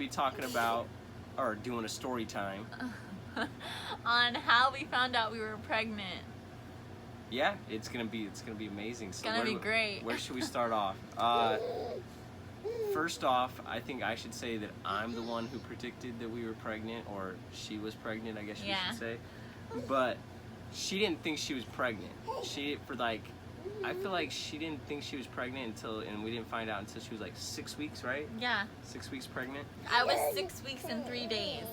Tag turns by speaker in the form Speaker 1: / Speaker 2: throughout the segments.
Speaker 1: be talking about, or doing a story time.
Speaker 2: On how we found out we were pregnant.
Speaker 1: Yeah, it's gonna be amazing.
Speaker 2: It's gonna be great.
Speaker 1: Where should we start off? First off, I think I should say that I'm the one who predicted that we were pregnant, or she was pregnant, I guess you should say. But she didn't think she was pregnant. I feel like she didn't think she was pregnant and we didn't find out until she was like 6 weeks, right?
Speaker 2: Yeah.
Speaker 1: 6 weeks pregnant?
Speaker 2: I was 6 weeks and 3 days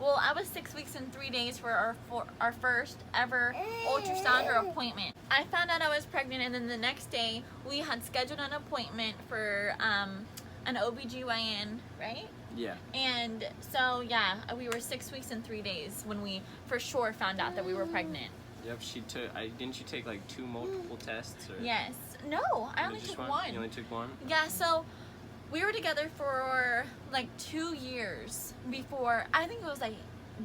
Speaker 2: I was 6 weeks and 3 days for our first ever ultrasound or appointment. I found out I was pregnant, and then the next day we had scheduled an appointment for an OBGYN, right?
Speaker 1: Yeah.
Speaker 2: And so, yeah, we were 6 weeks and 3 days when we for sure found out that we were pregnant.
Speaker 1: Yep, didn't you take like 2 multiple tests? Or?
Speaker 2: Yes. No, I only took one.
Speaker 1: You only took one?
Speaker 2: Yeah, so we were together for like 2 years before, I think it was like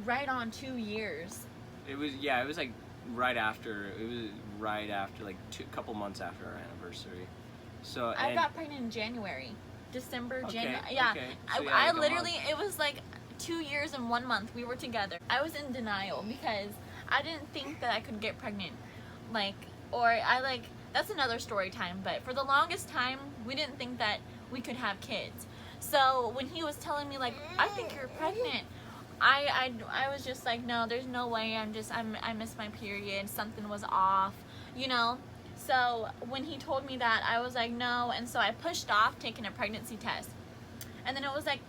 Speaker 2: right on 2 years.
Speaker 1: It was like right after, like a couple months after our anniversary. So
Speaker 2: I got pregnant in January. January. Yeah.
Speaker 1: Okay. So
Speaker 2: I literally, it was like 2 years and 1 month we were together. I was in denial because I didn't think that I could get pregnant. That's another story time, but for the longest time, we didn't think that we could have kids. So when he was telling me like, I think you're pregnant, I was just like, no, there's no way. I missed my period. Something was off, you know? So when he told me that, I was like, no. And so I pushed off taking a pregnancy test. And then it was like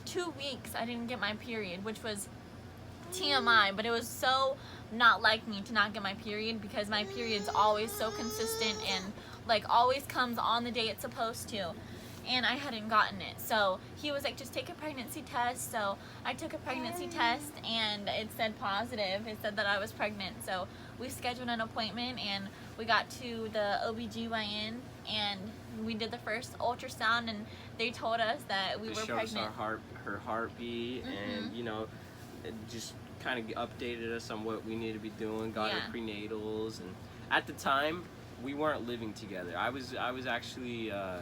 Speaker 2: 2 weeks I didn't get my period, which was TMI, but it was so not like me to not get my period because my period's always so consistent and like always comes on the day it's supposed to, and I hadn't gotten it. So he was like, just take a pregnancy test. So I took a pregnancy test and it said positive. It said that I was pregnant. So we scheduled an appointment and we got to the OBGYN and we did the first ultrasound, and they told us that we were pregnant.
Speaker 1: Showed us her heartbeat, and you know, it just kind of updated us on what we needed to be doing, got her prenatals, and at the time we weren't living together. I was actually I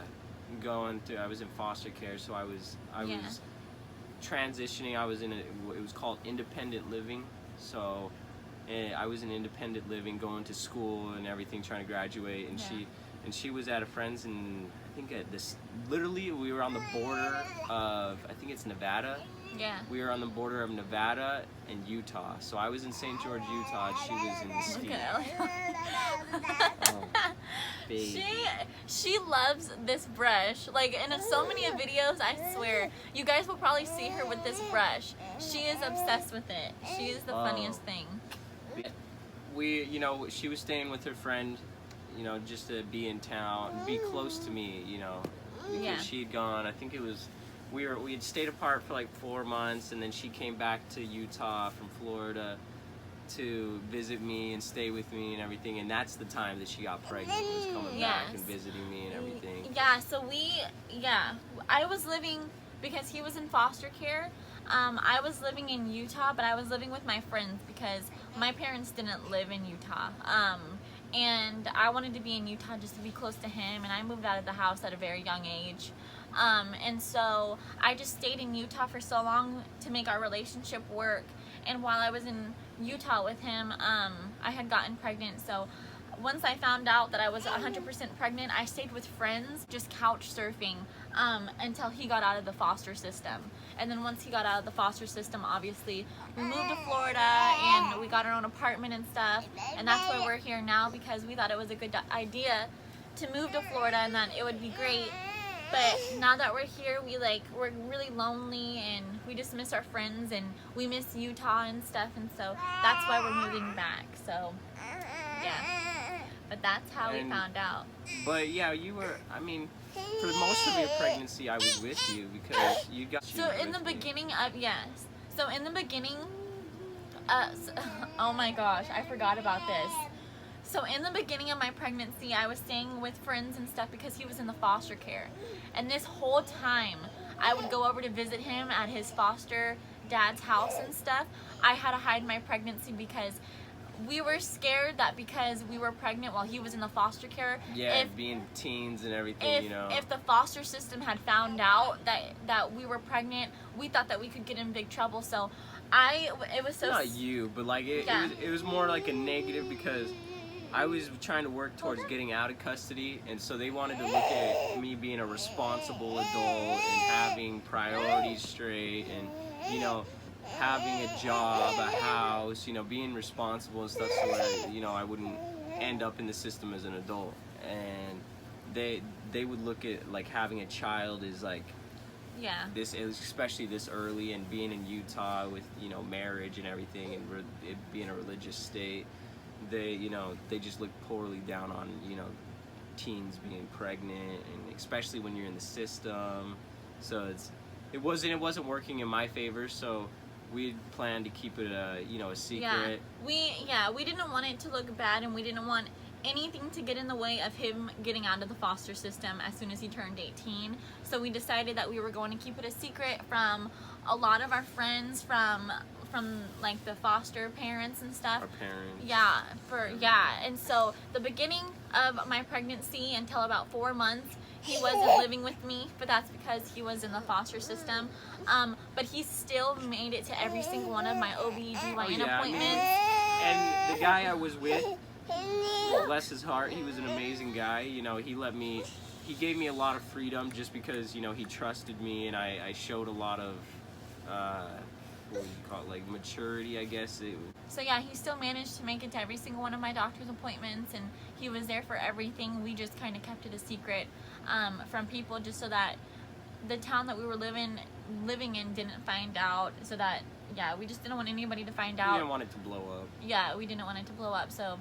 Speaker 1: was in foster care, so I was transitioning. I was it was called independent living. So I was in independent living, going to school and everything, trying to graduate, and she was at a friend's, and I think literally we were on the border of, I think it's Nevada.
Speaker 2: Yeah.
Speaker 1: We were on the border of Nevada and Utah. So I was in St. George, Utah, and she was in Mesquite. Oh, baby.
Speaker 2: She loves this brush. Like in so many videos, I swear, you guys will probably see her with this brush. She is obsessed with it. She is the funniest thing.
Speaker 1: She was staying with her friend, just to be in town, be close to me, because she had gone, I think it was, we had stayed apart for like 4 months, and then she came back to Utah from Florida to visit me and stay with me and everything, and that's the time that she got pregnant, was coming back and visiting me and everything.
Speaker 2: Yeah, so I was living, because he was in foster care, I was living in Utah, but I was living with my friends because my parents didn't live in Utah. And I wanted to be in Utah just to be close to him, and I moved out of the house at a very young age. And so I just stayed in Utah for so long to make our relationship work. And while I was in Utah with him, I had gotten pregnant. So once I found out that I was 100% pregnant, I stayed with friends, just couch surfing, until he got out of the foster system. And then once he got out of the foster system, obviously, we moved to Florida and we got our own apartment and stuff. And that's why we're here now, because we thought it was a good idea to move to Florida and that it would be great. But now that we're here, we're really lonely and we just miss our friends and we miss Utah and stuff. And so that's why we're moving back. So, yeah. But that's how we found out.
Speaker 1: But yeah, you were, for most of your pregnancy, I was with you because you got.
Speaker 2: So in the beginning, oh my gosh, I forgot about this. So in the beginning of my pregnancy, I was staying with friends and stuff because he was in the foster care. And this whole time, I would go over to visit him at his foster dad's house and stuff. I had to hide my pregnancy because we were scared that because we were pregnant while he was in the foster care,
Speaker 1: Yeah, being teens and everything,
Speaker 2: if the foster system had found out that we were pregnant, we thought that we could get in big trouble. So it was so...
Speaker 1: Not you, but like it was more like a negative because I was trying to work towards getting out of custody, and so they wanted to look at me being a responsible adult and having priorities straight, and you know, having a job, a house, you know, being responsible and stuff, so that, you know, I wouldn't end up in the system as an adult. And they would look at like having a child is like,
Speaker 2: yeah,
Speaker 1: this, especially this early, and being in Utah with, you know, marriage and everything, and it being a religious state, they just look poorly down on, you know, teens being pregnant, and especially when you're in the system. So it wasn't working in my favor. So we planned to keep it a secret.
Speaker 2: Yeah, we didn't want it to look bad, and we didn't want anything to get in the way of him getting out of the foster system as soon as he turned 18. So we decided that we were going to keep it a secret from a lot of our friends, from like the foster parents and stuff.
Speaker 1: Our parents.
Speaker 2: And so the beginning of my pregnancy until about 4 months, he wasn't living with me, but that's because he was in the foster system. But he still made it to every single one of my OB/GYN appointments.
Speaker 1: And the guy I was with, bless his heart, he was an amazing guy. You know, he gave me a lot of freedom just because, you know, he trusted me, and I showed a lot of, what would you call it, like maturity, I guess.
Speaker 2: So yeah, he still managed to make it to every single one of my doctor's appointments, and he was there for everything. We just kind of kept it a secret from people, just so that the town that we were living in didn't find out, so that, yeah, we just didn't want anybody to find out.
Speaker 1: We didn't want it to blow up.
Speaker 2: Yeah, we didn't want it to blow up. So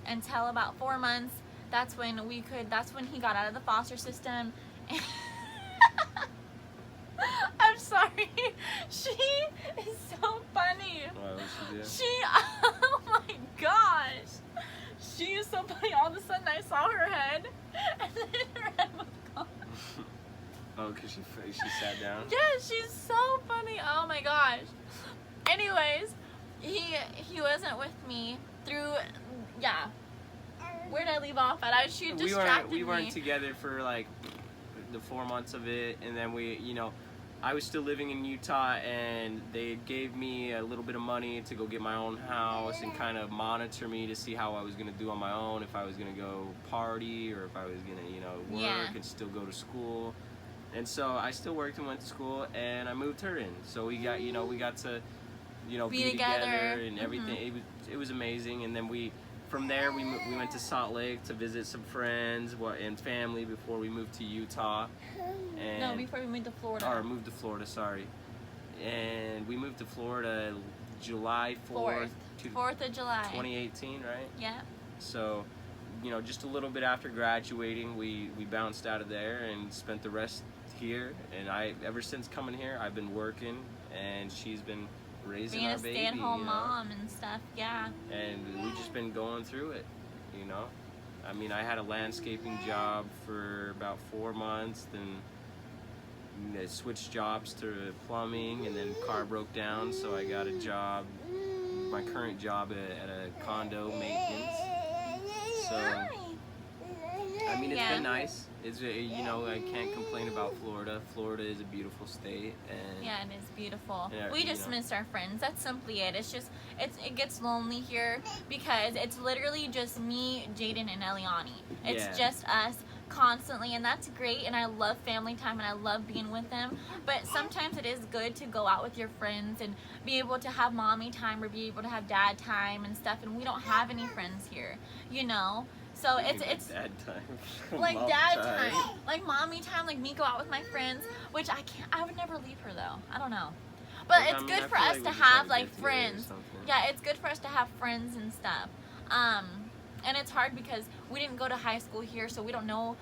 Speaker 2: until about 4 months, that's when he got out of the foster system. I'm sorry. She is so funny. Oh my gosh. She is so funny. All of a sudden I saw her head, and then her head was gone.
Speaker 1: Oh, because she sat down?
Speaker 2: Yeah, she's so funny. Oh my gosh. Anyways, he wasn't with me through, yeah. Where did I leave off at? She distracted me.
Speaker 1: We weren't together for like the 4 months of it, and then I was still living in Utah, and they gave me a little bit of money to go get my own house and kind of monitor me to see how I was going to do on my own, if I was going to go party or if I was going to, work and still go to school. And so I still worked and went to school, and I moved her in. So we got to, be together and everything. It was amazing. And then from there we went to Salt Lake to visit some friends and family before we moved to Utah.
Speaker 2: No, before we moved to Florida.
Speaker 1: Or moved to Florida, sorry. And we moved to Florida July 4th.
Speaker 2: 4th of July.
Speaker 1: 2018, right?
Speaker 2: Yeah.
Speaker 1: So, just a little bit after graduating, we bounced out of there and spent the rest here. And ever since coming here, I've been working, and she's been raising our baby.
Speaker 2: Being a stay-at-home mom and stuff, yeah.
Speaker 1: And we've just been going through it, I mean, I had a landscaping job for about 4 months, then I switched jobs to plumbing, and then car broke down, so I got a job, my current job at a condo maintenance. So, I mean, it's been nice. It's I can't complain about Florida. Florida is a beautiful state, and
Speaker 2: yeah, it is beautiful. We just miss our friends. That's simply it. It's just it gets lonely here because it's literally just me, Jaden, and Eliani. It's just us constantly, and that's great, and I love family time, and I love being with them, but sometimes it is good to go out with your friends and be able to have mommy time or be able to have dad time and stuff, and we don't have any friends here, so it's
Speaker 1: dad time.
Speaker 2: like dad time, like mommy time, like me go out with my friends, which I would never leave her though. I don't know, but it's good for us to have like friends. Yeah, it's good for us to have friends and stuff. And it's hard because we didn't go to high school here, so we don't know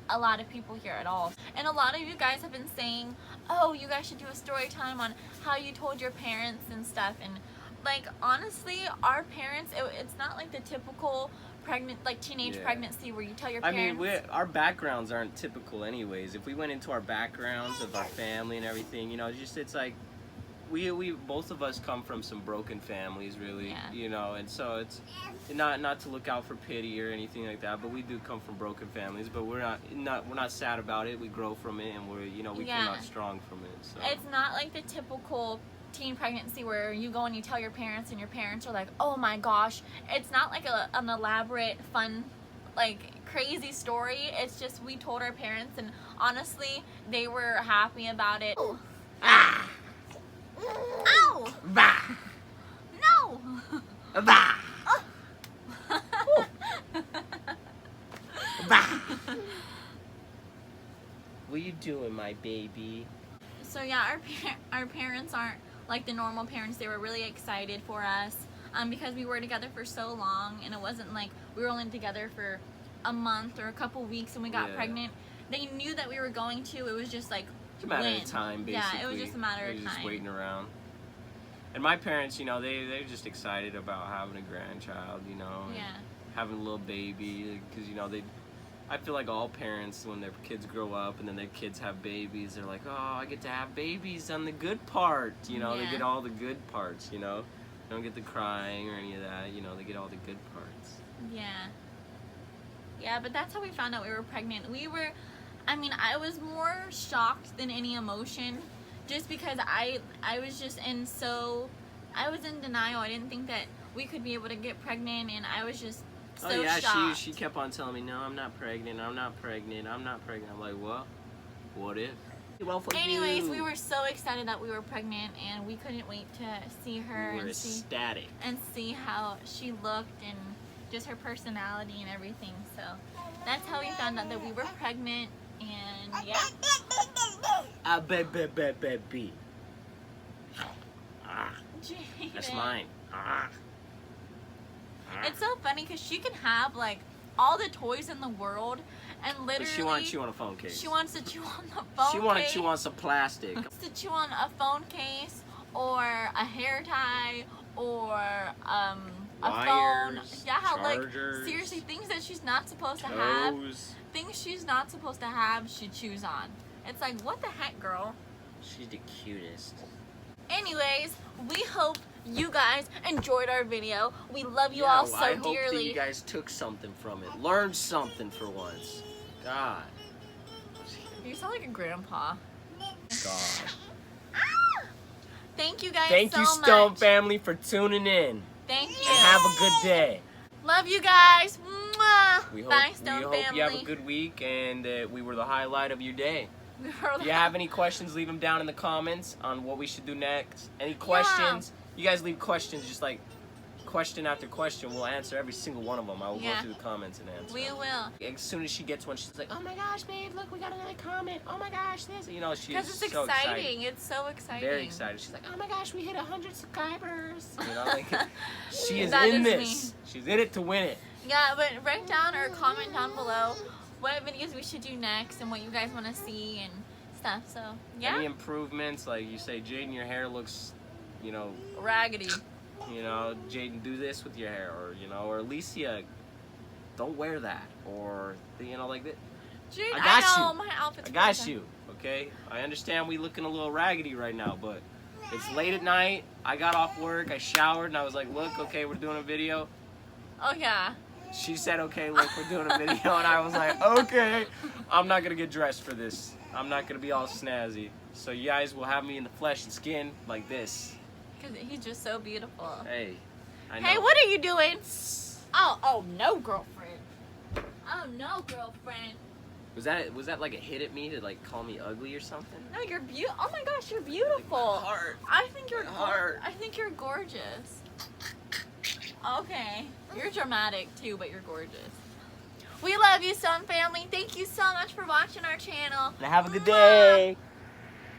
Speaker 2: a lot of people here at all. And a lot of you guys have been saying, oh, you guys should do a story time on how you told your parents and stuff. And like, honestly, our parents, it's not like the typical teenage pregnancy where you tell your parents.
Speaker 1: I mean, our backgrounds aren't typical anyways. If we went into our backgrounds of our family and everything, it's like, we both of us come from some broken families, really.
Speaker 2: Yeah.
Speaker 1: You know, and so it's not to look out for pity or anything like that, but we do come from broken families. But we're not sad about it. We grow from it, and we
Speaker 2: Yeah.
Speaker 1: came out strong from it. So.
Speaker 2: It's not like the typical teen pregnancy where you go and you tell your parents and your parents are like, oh my gosh. It's not like an elaborate, fun, like crazy story. It's just we told our parents, and honestly, they were happy about it.
Speaker 1: Ah!
Speaker 2: Ow!
Speaker 1: Bah!
Speaker 2: No!
Speaker 1: Bah! Bah! What you doing, my baby?
Speaker 2: So yeah, our parents aren't like the normal parents. They were really excited for us because we were together for so long, and it wasn't like we were only together for a month or a couple weeks and we got pregnant. They knew that we were going to. It was just like
Speaker 1: it's a matter of time, basically.
Speaker 2: Yeah, it was just a matter of time.
Speaker 1: Just waiting around. And my parents, they're just excited about having a grandchild, and having a little baby, because I feel like all parents, when their kids grow up and then their kids have babies, they're like, oh, I get to have babies on the good part, They get all the good parts, They don't get the crying or any of that, they get all the good parts.
Speaker 2: Yeah, but that's how we found out we were pregnant. I was more shocked than any emotion, just because I was just I was in denial. I didn't think that we could be able to get pregnant, and I was just so shocked.
Speaker 1: She kept on telling me, no, I'm not pregnant, I'm not pregnant, I'm not pregnant. I'm like, well, what if? Well, for
Speaker 2: Anyways,
Speaker 1: you.
Speaker 2: we were so excited that we were pregnant, and we couldn't wait to see her
Speaker 1: We were ecstatic.
Speaker 2: and see how she looked and just her personality and everything. So that's how we found out that we were pregnant, and yeah.
Speaker 1: Baby.
Speaker 2: Jaden.
Speaker 1: That's mine.
Speaker 2: It's so funny because she can have like all the toys in the world, and literally
Speaker 1: But she wants to chew on a phone case.
Speaker 2: She wants to chew on the phone
Speaker 1: She wants to chew on some plastic.
Speaker 2: She wants to chew on a phone case or a hair tie or a phone.
Speaker 1: Wires,
Speaker 2: Yeah,
Speaker 1: chargers,
Speaker 2: like seriously, things that she's not supposed to have.
Speaker 1: toes.
Speaker 2: Things she's not supposed to have, she chews on. It's like, what the heck, girl?
Speaker 1: She's the cutest.
Speaker 2: Anyways, we hope you guys enjoyed our video. We love you
Speaker 1: Yeah,
Speaker 2: all so
Speaker 1: I hope
Speaker 2: dearly.
Speaker 1: that you guys took something from it. Learned something for once. God.
Speaker 2: You sound like a grandpa.
Speaker 1: God.
Speaker 2: Thank you guys
Speaker 1: Thank
Speaker 2: so
Speaker 1: you,
Speaker 2: much.
Speaker 1: Stone family, for tuning in.
Speaker 2: Thank you.
Speaker 1: And have a good day.
Speaker 2: Love you guys. Mwah.
Speaker 1: We
Speaker 2: Bye,
Speaker 1: hope
Speaker 2: Stone
Speaker 1: you have a
Speaker 2: family.
Speaker 1: good week, and we were the highlight of your day.
Speaker 2: We were
Speaker 1: If you have any questions, leave them down in the comments on what we should do next. Any questions? You guys leave questions, just like question after question. We'll answer every single one of them. I will go through the comments and answer.
Speaker 2: We will.
Speaker 1: As soon as she gets one, she's like, oh my gosh, babe, look, we got another comment. Oh my gosh, this. She's
Speaker 2: Because it's
Speaker 1: so
Speaker 2: exciting.
Speaker 1: excited.
Speaker 2: It's so exciting.
Speaker 1: Very excited. She's like, oh my gosh, we hit 100 subscribers. She is
Speaker 2: That
Speaker 1: in
Speaker 2: is
Speaker 1: this.
Speaker 2: me.
Speaker 1: She's in it to win it.
Speaker 2: Yeah, but write down or comment down below what videos we should do next and what you guys want to see and stuff. So, yeah.
Speaker 1: Any improvements? Like you say, Jaden, your hair looks,
Speaker 2: Raggedy.
Speaker 1: Jaden, do this with your hair, or Alicia, don't wear that, or like that.
Speaker 2: Jade,
Speaker 1: I got
Speaker 2: know,
Speaker 1: you.
Speaker 2: my outfit's
Speaker 1: I got
Speaker 2: frozen.
Speaker 1: you. Okay, I understand we looking a little raggedy right now, but it's late at night. I got off work. I showered, and I was like, look, okay, we're doing a video.
Speaker 2: Oh yeah.
Speaker 1: She said, okay, look, we're doing a video, and I was like, okay, I'm not gonna get dressed for this. I'm not gonna be all snazzy. So you guys will have me in the flesh and skin like this.
Speaker 2: Because he's just so beautiful.
Speaker 1: Hey, I know.
Speaker 2: Hey, what are you doing? Oh no, girlfriend. Oh no, girlfriend.
Speaker 1: Was that like a hit at me to like call me ugly or something?
Speaker 2: No, you're beautiful. Oh my gosh, you're beautiful.
Speaker 1: Heart.
Speaker 2: I think you're
Speaker 1: My heart.
Speaker 2: I think you're gorgeous. Okay, you're dramatic too, but you're gorgeous. We love you, Sun family. Thank you so much for watching our channel.
Speaker 1: And have a good day.